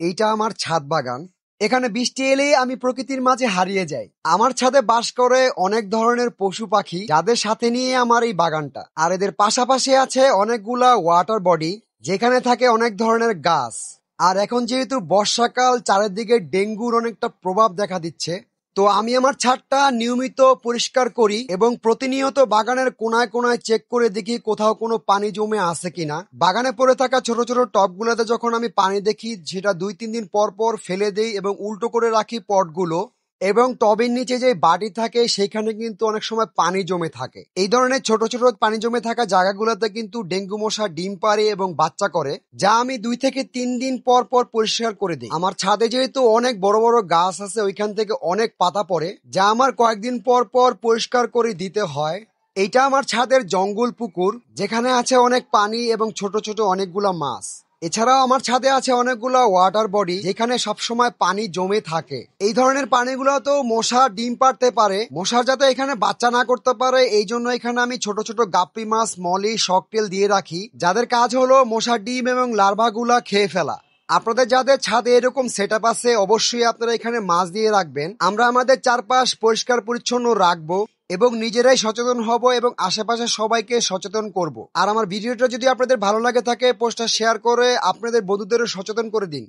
এইটা আমার ছাদ বাগান। এখানে বৃষ্টি এলেই আমি প্রকৃতির মাঝে হারিয়ে যাই। আমার ছাদে বাস করে অনেক ধরনের পশু পাখি, যাদের সাথে নিয়ে আমার এই বাগানটা। আর এদের পাশাপাশি আছে অনেকগুলা ওয়াটার বডি, যেখানে থাকে অনেক ধরনের গাছ। আর এখন যেহেতু বর্ষাকাল, চারিদিকে ডেঙ্গুর অনেকটা প্রভাব দেখা দিচ্ছে, তো আমি আমার ছাদটা নিয়মিত পরিষ্কার করি এবং প্রতিনিয়ত বাগানের কোনায় কোনায় চেক করে দেখি কোথাও কোনো পানি জমে আছে কিনা। বাগানে পড়ে থাকা ছোট ছোট টবগুলোতে যখন আমি পানি দেখি, সেটা 2-3 দিন পর পর ফেলে দেই এবং উল্টো করে রাখি পটগুলো। এবং টবের নিচে যে বাটি থাকে সেখানে কিন্তু অনেক সময় পানি জমে থাকে। এই ধরনের ছোট ছোট পানি জমে থাকা জায়গাগুলোতে কিন্তু ডেঙ্গু মশা ডিম পাড়ে এবং বাচ্চা করে, যা আমি 2 থেকে 3 দিন পর পর পরিষ্কার করে দিই। আমার ছাদে যেহেতু অনেক বড় বড় গাছ আছে, ওইখান থেকে অনেক পাতা পড়ে, যা আমার কয়েকদিন পর পর পরিষ্কার করে দিতে হয়। এইটা আমার ছাদের জঙ্গল পুকুর, যেখানে আছে অনেক পানি এবং ছোট ছোট অনেকগুলা মাছ। এছাড়াও আমার ছাদে আছে অনেকগুলা ওয়াটার বডি, যেখানে সবসময় পানি জমে থাকে। এই ধরনের পানিগুলো তো মশা ডিম পাড়তে পারে, মশার যাতে এখানে বাচ্চা না করতে পারে এই জন্য এখানে আমি ছোট ছোট গাপ্পি মাছ, মলি, শকটেল দিয়ে রাখি, যাদের কাজ হলো মশার ডিম এবং লার্ভাগুলা খেয়ে ফেলা। আপনাদের যাদের ছাদে এরকম সেট আপ আছে, অবশ্যই আপনারা এখানে মাছ দিয়ে রাখবেন। আমরা আমাদের চারপাশ পরিষ্কার পরিচ্ছন্ন রাখবো এবং নিজেরাই সচেতন হব এবং আশেপাশে সবাইকে সচেতন করব। আর আমার ভিডিওটা যদি আপনাদের ভালো লাগে থাকে, পোস্টটা শেয়ার করে আপনাদের বন্ধুদেরও সচেতন করে দিন।